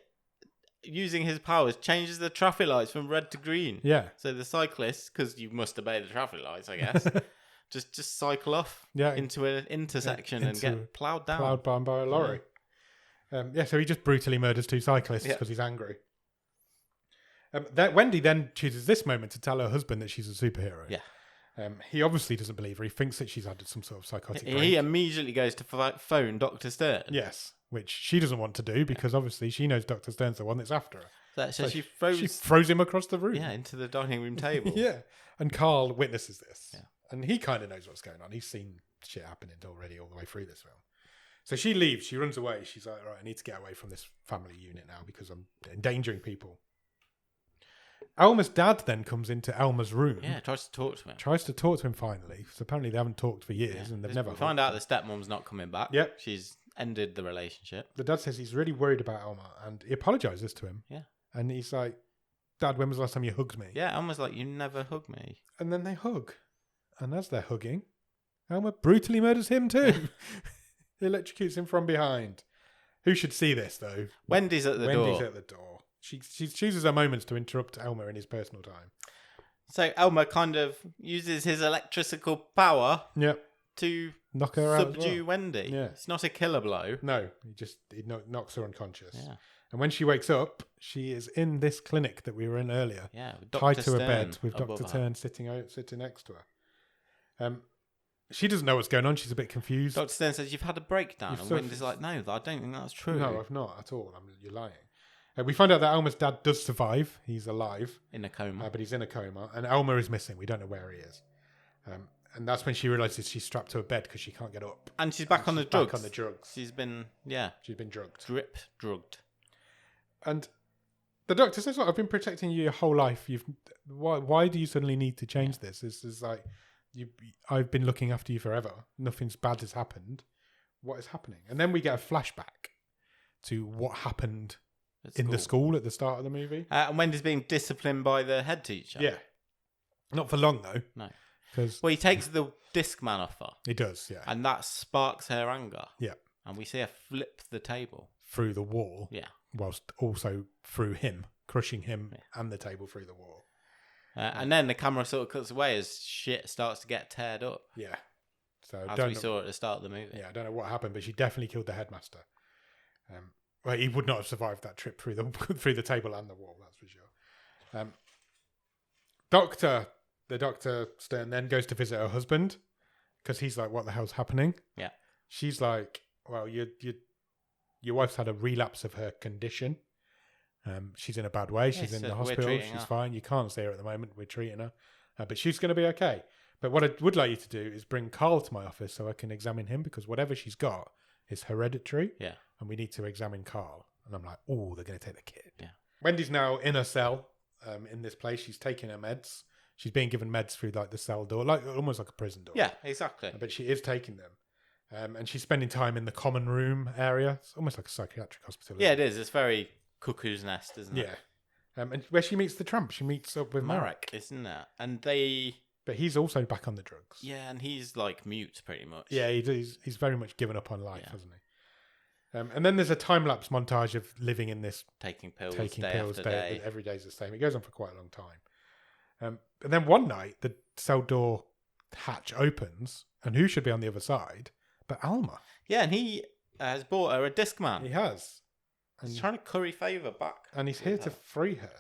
using his powers, changes the traffic lights from red to green. Yeah. So the cyclists, because you must obey the traffic lights, I guess, just cycle off into an intersection and get ploughed down. Ploughed down by a lorry. So he just brutally murders two cyclists because he's angry. Wendy then chooses this moment to tell her husband that she's a superhero. Yeah. He obviously doesn't believe her. He thinks that she's had some sort of psychotic break. He immediately goes to phone Dr. Stern. Yes, which she doesn't want to do because obviously she knows Dr. Stern's the one that's after her. So she throws him across the room. Yeah, into the dining room table. Yeah. And Carl witnesses this. Yeah. And he kind of knows what's going on. He's seen shit happening already all the way through this film. So she leaves. She runs away. She's like, right, I need to get away from this family unit now because I'm endangering people. Elma's dad then comes into Elma's room. Yeah, tries to talk to him. Finally. So apparently they haven't talked for years and they've never... We find out the stepmom's not coming back. Yep. She's ended the relationship. The dad says he's really worried about Elma and he apologises to him. Yeah. And he's like, Dad, when was the last time you hugged me? Yeah, Elma's like, you never hugged me. And then they hug. And as they're hugging, Elma brutally murders him too. He electrocutes him from behind. Who should see this, though? Wendy's at the door. Wendy's at the door. She chooses her moments to interrupt Elmer in his personal time. So Elmer kind of uses his electrical power to knock her out. Subdue Wendy. Yeah. It's not a killer blow. No, he knocks her unconscious. Yeah. And when she wakes up, she is in this clinic that we were in earlier. Yeah, tied to a bed with Dr. Stern sitting next to her. She doesn't know what's going on. She's a bit confused. Dr. Stern says, you've had a breakdown. And Wendy's like, no, I don't think that's true. No, I've not at all. You're lying. We find out that Elmer's dad does survive. He's alive. In a coma. But he's in a coma. And Elmer is missing. We don't know where he is. And that's when she realises she's strapped to a bed because she can't get up. And she's back on the drugs. Back on the drugs. She's been drugged. Drugged. And the doctor says, "Look, I've been protecting you your whole life. Why do you suddenly need to change this? This is like, I've been looking after you forever. Nothing's bad has happened. What is happening?" And then we get a flashback to what happened in the school at the start of the movie. And Wendy's being disciplined by the head teacher. Yeah. Not for long, though. No. Well, he takes the disc man off her. He does, yeah. And that sparks her anger. Yeah. And we see her flip the table. Through the wall. Yeah. Whilst also through him, crushing him and the table through the wall. And then the camera sort of cuts away as shit starts to get teared up. Yeah. So as we saw at the start of the movie. Yeah, I don't know what happened, but she definitely killed the headmaster. Well, he would not have survived that trip through the table and the wall, that's for sure. The Dr. Stern then goes to visit her husband because he's like, what the hell's happening? Yeah. She's like, well, your wife's had a relapse of her condition. She's in a bad way. She's in the hospital. She's fine. You can't see her at the moment. We're treating her. But she's going to be okay. But what I would like you to do is bring Carl to my office so I can examine him, because whatever she's got is hereditary. Yeah. And we need to examine Carl. And I'm like, oh, they're going to take the kid. Yeah. Wendy's now in her cell in this place. She's taking her meds. She's being given meds through like the cell door, like almost like a prison door. Yeah, exactly. But she is taking them. And she's spending time in the common room area. It's almost like a psychiatric hospital. Yeah, it is. It's very cuckoo's nest, isn't it? Yeah. And where she meets the tramp, she meets up with Marek. Isn't it? And they... But he's also back on the drugs. Yeah, and he's like mute pretty much. Yeah, he's very much given up on life, hasn't he? And then there's a time-lapse montage of living in this... Taking pills after day. Every day's the same. It goes on for quite a long time. And then one night, the cell door hatch opens, and who should be on the other side but Alma? Yeah, and he has bought her a Discman. He has. And He's trying to curry favour back. And he's here to free her.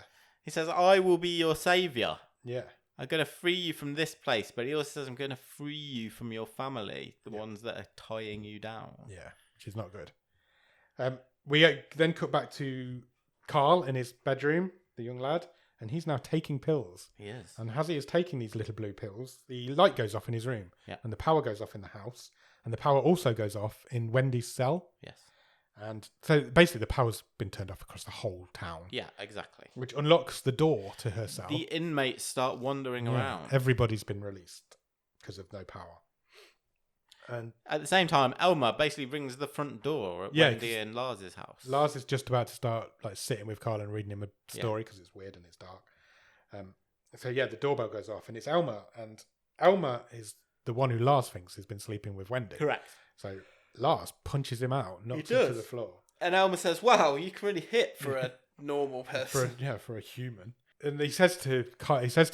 He says, I will be your saviour. Yeah. I'm going to free you from this place, but he also says, I'm going to free you from your family, the ones that are tying you down. Yeah, which is not good. We then cut back to Carl in his bedroom, the young lad, and he's now taking pills. He is. And as he is taking these little blue pills, the light goes off in his room, and the power goes off in the house, and the power also goes off in Wendy's cell. Yes. And so basically the power's been turned off across the whole town. Yeah, exactly. Which unlocks the door to her cell. The inmates start wandering around. Everybody's been released because of no power. And at the same time, Elma basically rings the front door at Wendy and Lars's house. Lars is just about to start like sitting with Carl and reading him a story because it's weird and it's dark. So the doorbell goes off and it's Elma. And Elma is the one who Lars thinks has been sleeping with Wendy. Correct. So Lars punches him out, knocks him to the floor. And Elma says, wow, you can really hit for a normal person. For a human. And he says to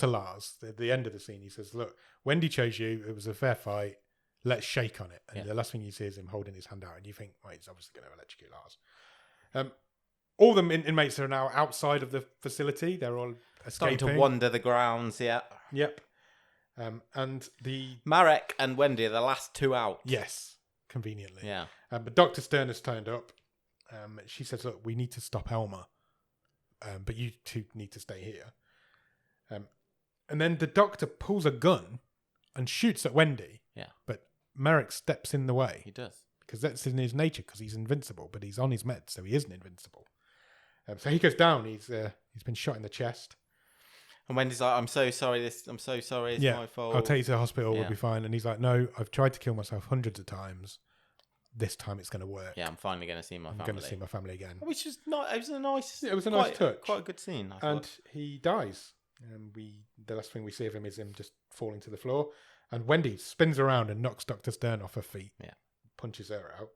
Lars, at the end of the scene, he says, look, Wendy chose you. It was a fair fight. Let's shake on it. And the last thing you see is him holding his hand out. And you think, well, he's obviously going to electrocute Lars. All the inmates are now outside of the facility. They're all escaping. Starting to wander the grounds, yeah. Yep. And the... Marek and Wendy are the last two out. Yes, conveniently. Yeah. But Dr. Stern has turned up. She says, look, we need to stop Elma. But you two need to stay here. And then the doctor pulls a gun and shoots at Wendy. Yeah. But Marek steps in the way. He does. Because that's in his nature, because he's invincible, but he's on his meds, so he isn't invincible. So he goes down. He's been shot in the chest. And Wendy's like, I'm so sorry. It's my fault. I'll take you to the hospital. We'll be fine. And he's like, no, I've tried to kill myself hundreds of times. This time it's going to work. Yeah, I'm finally going to see my family. I'm going to see my family again. Which is not. It was a nice. It was a nice touch. Quite a good scene. And he dies. And the last thing we see of him is him just falling to the floor. And Wendy spins around and knocks Dr. Stern off her feet. Yeah. Punches her out.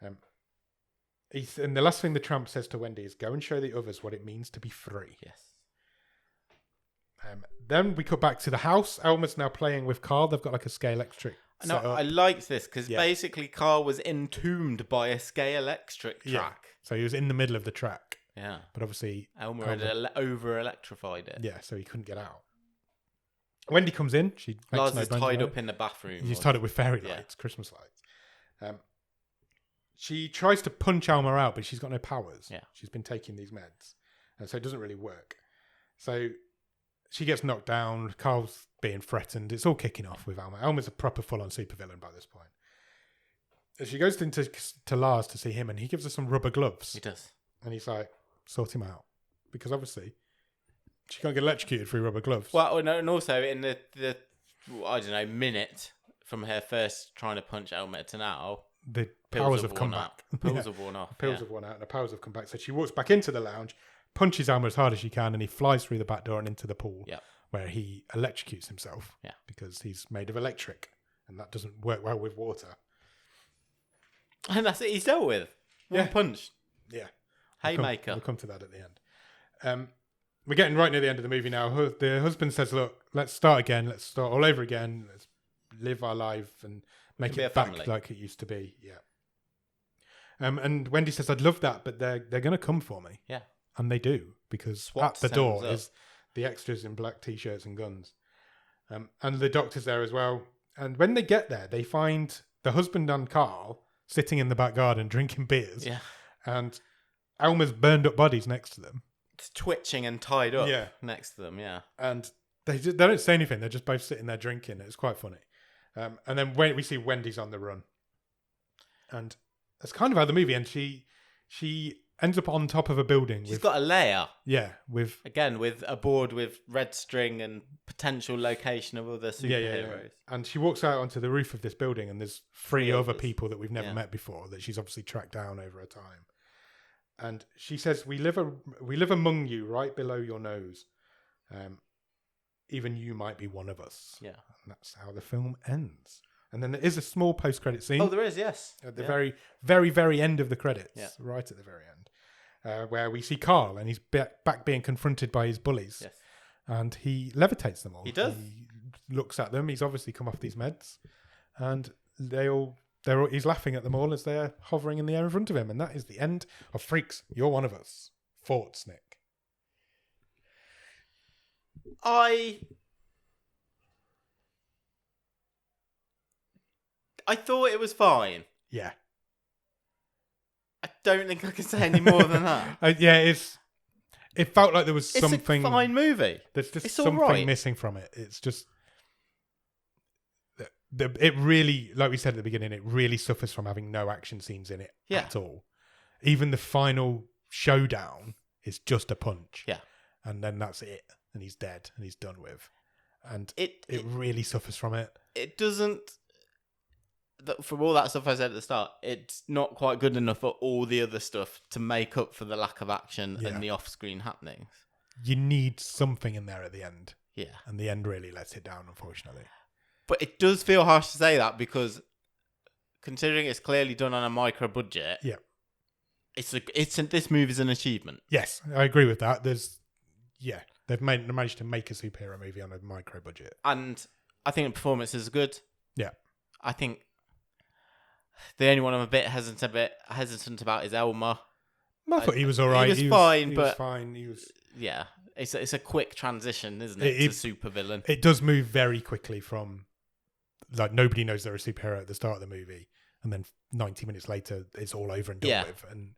And the last thing the tramp says to Wendy is, go and show the others what it means to be free. Yes. Then we cut back to the house. Elma's now playing with Carl. They've got like a Scalextric. No, I liked this because basically Carl was entombed by a Scalextric track. Yeah. So he was in the middle of the track. Yeah. But obviously... Elma had over-electrified it. Yeah, so he couldn't get out. Wendy comes in. She Lars is tied up in the bathroom. He's tied up with fairy lights, Christmas lights. She tries to punch Alma out, but she's got no powers. Yeah. She's been taking these meds. And so it doesn't really work. So she gets knocked down. Carl's being threatened. It's all kicking off with Alma. Alma's a proper full-on supervillain by this point. And she goes into Lars to see him, and he gives her some rubber gloves. He does. And he's like, sort him out. Because obviously... she can't get electrocuted through rubber gloves. Well, no, and also in the I don't know, minute from her first trying to punch Elma to now, the powers have come back. The pills have worn off. The pills have worn out and the powers have come back. So she walks back into the lounge, punches Elma as hard as she can, and he flies through the back door and into the pool where he electrocutes himself because he's made of electric and that doesn't work well with water. And that's it he's dealt with. One punch. Yeah. Haymaker. We'll come to that at the end. We're getting right near the end of the movie now. The husband says, look, let's start again. Let's start all over again. Let's live our life and make it back like it used to be. Yeah. And Wendy says, I'd love that, but they're going to come for me. Yeah. And they do, because SWAT at the door is the extras in black T-shirts and guns. And the doctor's there as well. And when they get there, they find the husband and Carl sitting in the back garden drinking beers. Yeah. And Alma's burned up bodies next to them. It's twitching and tied up next to them, yeah. And They don't say anything. They're just both sitting there drinking. It's quite funny. And then we see Wendy's on the run, and that's kind of how the movie ends. She ends up on top of a building. She's got a layer. Yeah, with a board with red string and potential location of other superheroes. And she walks out onto the roof of this building, and there's three other others. people that we've never met before that she's obviously tracked down over a time. And she says, "We live among you, right below your nose. Even you might be one of us." Yeah, and that's how the film ends. And then there is a small post-credit scene. Oh, there is, yes. At the very, very, very end of the credits. Yeah. Right at the very end. Where we see Carl, and he's back being confronted by his bullies. Yes. And he levitates them all. He does. He looks at them. He's obviously come off these meds. And he's laughing at them all as they're hovering in the air in front of him. And that is the end of Freaks, You're One of Us. Thoughts, Nick? I thought it was fine. Yeah. I don't think I can say any more than that. It felt like there was something. It's a fine movie. There's just It's something alright. missing from it. It's just it really, like we said at the beginning, it really suffers from having no action scenes in it at all. Even the final showdown is just a punch. Yeah. And then that's it. And he's dead and he's done with. And It really suffers from it. It doesn't. From all that stuff I said at the start, it's not quite good enough for all the other stuff to make up for the lack of action and the off-screen happenings. You need something in there at the end. Yeah. And the end really lets it down, unfortunately. But it does feel harsh to say that because considering it's clearly done on a micro budget, this movie's an achievement. Yes, I agree with that. They've managed to make a superhero movie on a micro budget. And I think the performance is good. Yeah. I think the only one I'm a bit hesitant about is Elmer. I thought he was all right. He was fine. He was. Yeah, it's a quick transition, isn't it? To supervillain. It does move very quickly from like nobody knows they're a superhero at the start of the movie, and then 90 minutes later it's all over and done with, and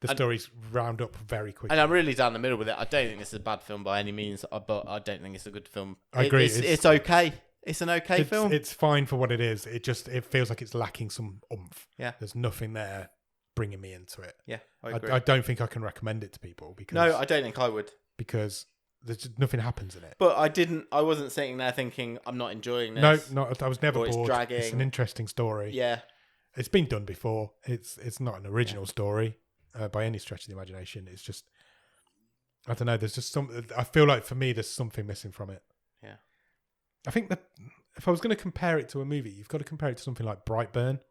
the stories round up very quickly. And I'm really down the middle with it. I don't think this is a bad film by any means, but I don't think it's a good film. I agree. It's okay. It's an okay film. It's fine for what it is. It feels like it's lacking some oomph. Yeah. There's nothing there bringing me into it. Yeah, I agree. I don't think I can recommend it to people because no, I don't think I would because there's just nothing happens in it. But I wasn't sitting there thinking I'm not enjoying this. No, I was never bored. It's dragging. It's an interesting story. Yeah. It's been done before. It's not an original story by any stretch of the imagination. It's just I don't know. There's just I feel like for me there's something missing from it. Yeah. I think that if I was going to compare it to a movie, you've got to compare it to something like Brightburn.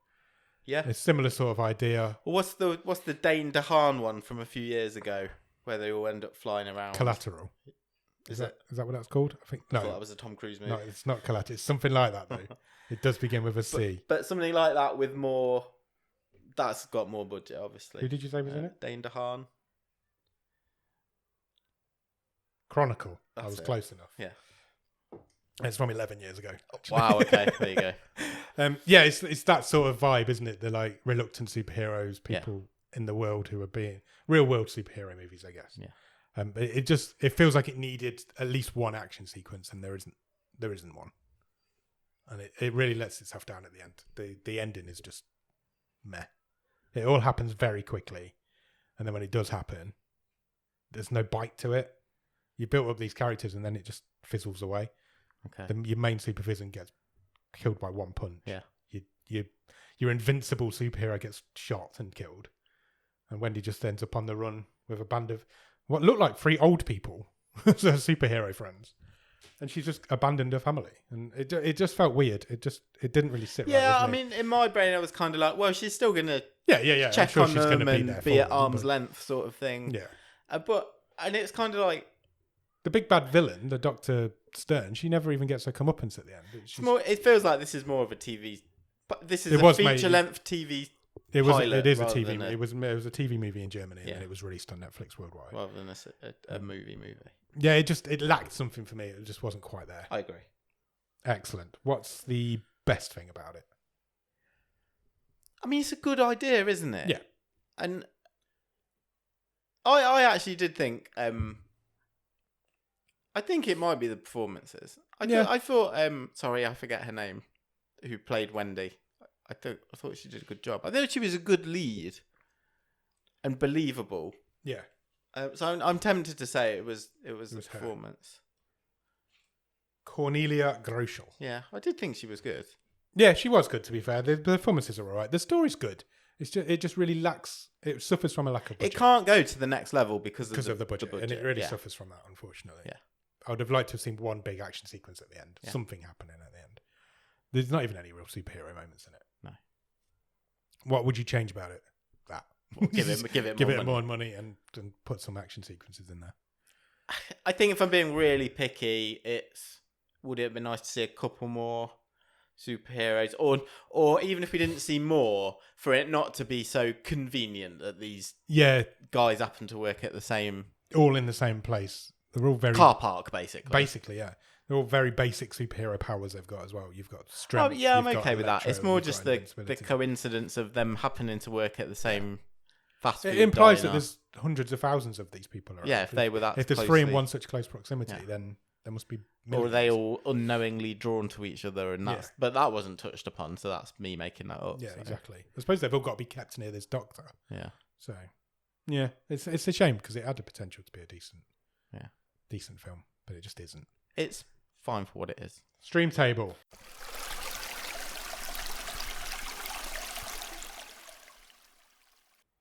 Yeah. A similar sort of idea. Well, what's the Dane DeHaan one from a few years ago where they all end up flying around? Collateral. Is that what that's called? I think no. I thought that was a Tom Cruise movie. No, it's not Collateral. It's something like that though. It does begin with a C. But something like that with more. That's got more budget, obviously. Who did you say was in it? Dane DeHaan. Chronicle. I That's was it. close enough. Yeah. It's from 11 years ago. Actually. Wow. Okay. There you go. Yeah, it's that sort of vibe, isn't it? The like reluctant superheroes, people in the world who are being real world superhero movies, I guess. Yeah. It feels like it needed at least one action sequence, and there isn't one, and it really lets itself down at the end. The ending is just meh. It all happens very quickly, and then when it does happen, there's no bite to it. You built up these characters, and then it just fizzles away. Okay. Your main supervillain gets killed by one punch. Yeah. Your invincible superhero gets shot and killed, and Wendy just ends up on the run with a band of what look like 3 old people, her superhero friends, and she's just abandoned her family, and it just felt weird. It didn't really sit right. Yeah, with I me. mean, in my brain, I was kind of like, well, she's still gonna yeah. check I'm sure on she's going them to be and there be at for them, arm's but- length, sort of thing. Yeah. And it's kind of like The big bad villain, the Dr. Stern, she never even gets her comeuppance at the end. it feels like this is more of a TV. But this is It a was made- feature-length TV It pilot is a rather TV. than It was a TV movie in Germany, Yeah. and it was released on Netflix worldwide. rather than a movie. Yeah, it lacked something for me. It just wasn't quite there. I agree. Excellent. What's the best thing about it? I mean, it's a good idea, isn't it? Yeah. And I actually did think I think it might be the performances. Yeah. I thought. Sorry, I forget her name. Who played Wendy? I thought she did a good job. I thought she was a good lead and believable. Yeah. So I'm tempted to say it was the was her. performance. Cornelia Groschel. Yeah, I did think she was good. Yeah, she was good, to be fair. The performances are all right. The story's good. It just really lacks... It suffers from a lack of budget. It can't go to the next level because of the budget. And it really suffers from that, unfortunately. Yeah. I would have liked to have seen one big action sequence at the end. Yeah. Something happening at the end. There's not even any real superhero moments in it. No. What would you change about it? That. Well, give it more money and put some action sequences in there. I think if I'm being really picky, would it have been nice to see a couple more superheroes, or even if we didn't see more, for it not to be so convenient that these guys happen to work at the same all in the same place. They're all very car park, basically. Basically, yeah. They're all very basic superhero powers they've got as well. You've got strength. Oh, yeah, I'm okay with that. It's more just the coincidence of them happening to work at the same fast food It implies diner. that there's hundreds of thousands of these people around. Yeah, if they were that if there's closely, 3 in one such close proximity, then there must be millions. or are they all unknowingly drawn to each other, and that's but that wasn't touched upon, so that's me making that up. Yeah, so. exactly. I suppose they've all got to be kept near this doctor. Yeah. So, yeah, it's a shame because it had the potential to be a decent film, but it just isn't. It's fine for what it is. Stream table.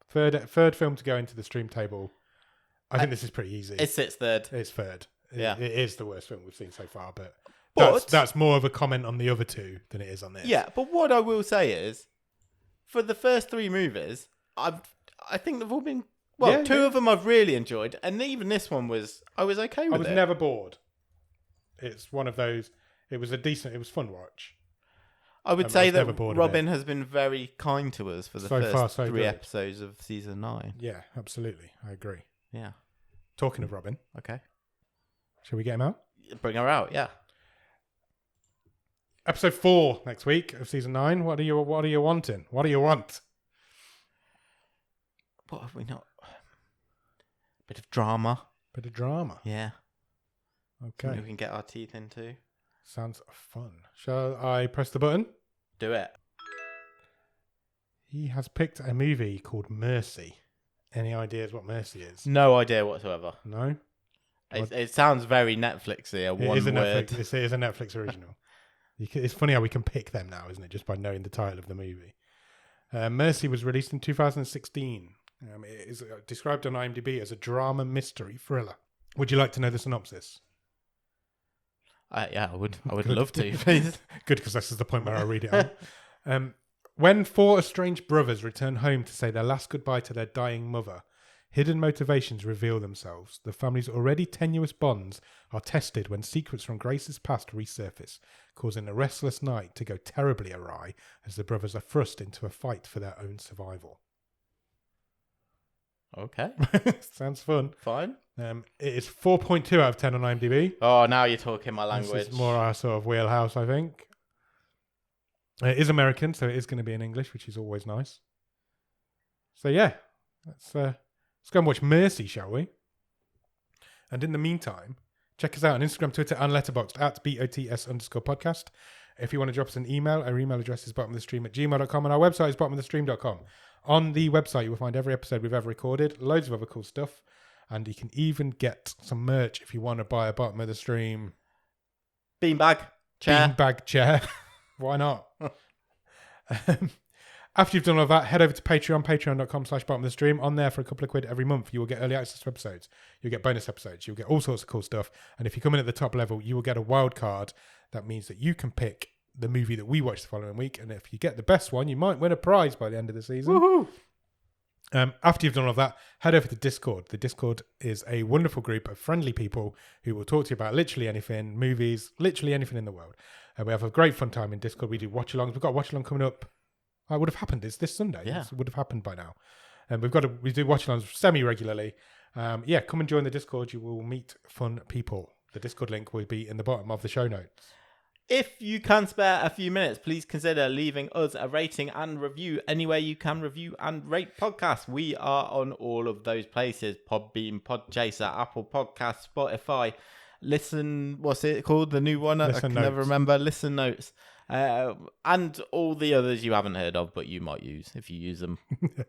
Third film to go into the stream table. I think this is pretty easy. It sits third. It's third. Yeah. It is the worst film we've seen so far, but that's more of a comment on the other two than it is on this. Yeah, but what I will say is, for the first 3 movies, I think they've all been... Well, 2 of them I've really enjoyed, and even this one I was okay with it. I was never bored. It's one of those... It was fun watch. I would say that Robin has been very kind to us for the first 3 episodes of season 9. Yeah, absolutely. I agree. Yeah. Talking of Robin. Okay. Shall we get him out? Bring her out, yeah. Episode 4 next week of season 9. What are you wanting? What do you want? What have we not? Bit of drama. Yeah. Okay. Something we can get our teeth into. Sounds fun. Shall I press the button? Do it. He has picked a movie called Mercy. Any ideas what Mercy is? No idea whatsoever. No? It sounds very Netflixy. It is a Netflix original. It's funny how we can pick them now, isn't it? Just by knowing the title of the movie. Mercy was released in 2016. It is described on IMDb as a drama mystery thriller. Would you like to know the synopsis? Yeah, I would. I would love to, please. Good, because this is the point where I read it on. When 4 estranged brothers return home to say their last goodbye to their dying mother, hidden motivations reveal themselves. The family's already tenuous bonds are tested when secrets from Grace's past resurface, causing a restless night to go terribly awry as the brothers are thrust into a fight for their own survival. Okay. Sounds fun. Fine. It is 4.2 out of 10 on IMDb. Oh, now you're talking my language. This is more our sort of wheelhouse, I think. It is American, so it is going to be in English, which is always nice. So yeah, let's go and watch Mercy, shall we? And in the meantime, check us out on Instagram, Twitter, and Letterboxd at BOTS_podcast. If you want to drop us an email, our email address is bottomofthestream@gmail.com, and our website is bottomofthestream.com. On the website, you will find every episode we've ever recorded, loads of other cool stuff, and you can even get some merch if you want to buy a Bottom of the Stream beanbag chair. Why not? After you've done all that, head over to Patreon, patreon.com/bottomofthestream. On there for a couple of quid every month, you will get early access to episodes. You'll get bonus episodes. You'll get all sorts of cool stuff. And if you come in at the top level, you will get a wild card. That means that you can pick the movie that we watch the following week. And if you get the best one, you might win a prize by the end of the season. Woohoo! After you've done all of that, head over to Discord. The Discord is a wonderful group of friendly people who will talk to you about literally anything, movies, literally anything in the world. We have a great fun time in Discord. We do watch-alongs. We've got a watch-along coming up. It would have happened. It's this Sunday. Yeah. It would have happened by now. And we do watch-alongs semi-regularly. Come and join the Discord. You will meet fun people. The Discord link will be in the bottom of the show notes. If you can spare a few minutes, please consider leaving us a rating and review anywhere you can review and rate podcasts. We are on all of those places: Podbean, Podchaser, Apple Podcasts, Spotify. Listen, what's it called? The new one? Listen I can Notes. never remember. Listen Notes. And all the others you haven't heard of, but you might use. If you use them,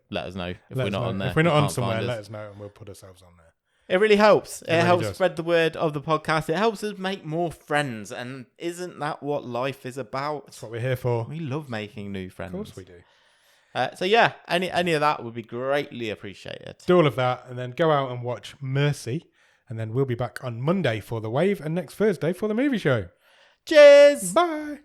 let us know. If Let we're us not know. on there. If we're not you on can't somewhere, find us. let us know and we'll put ourselves on there. It really helps. It really helps does. spread the word of the podcast. It helps us make more friends. And isn't that what life is about? That's what we're here for. We love making new friends. Of course we do. So yeah, any of that would be greatly appreciated. Do all of that and then go out and watch Mercy. And then we'll be back on Monday for The Wave and next Thursday for the movie show. Cheers! Bye!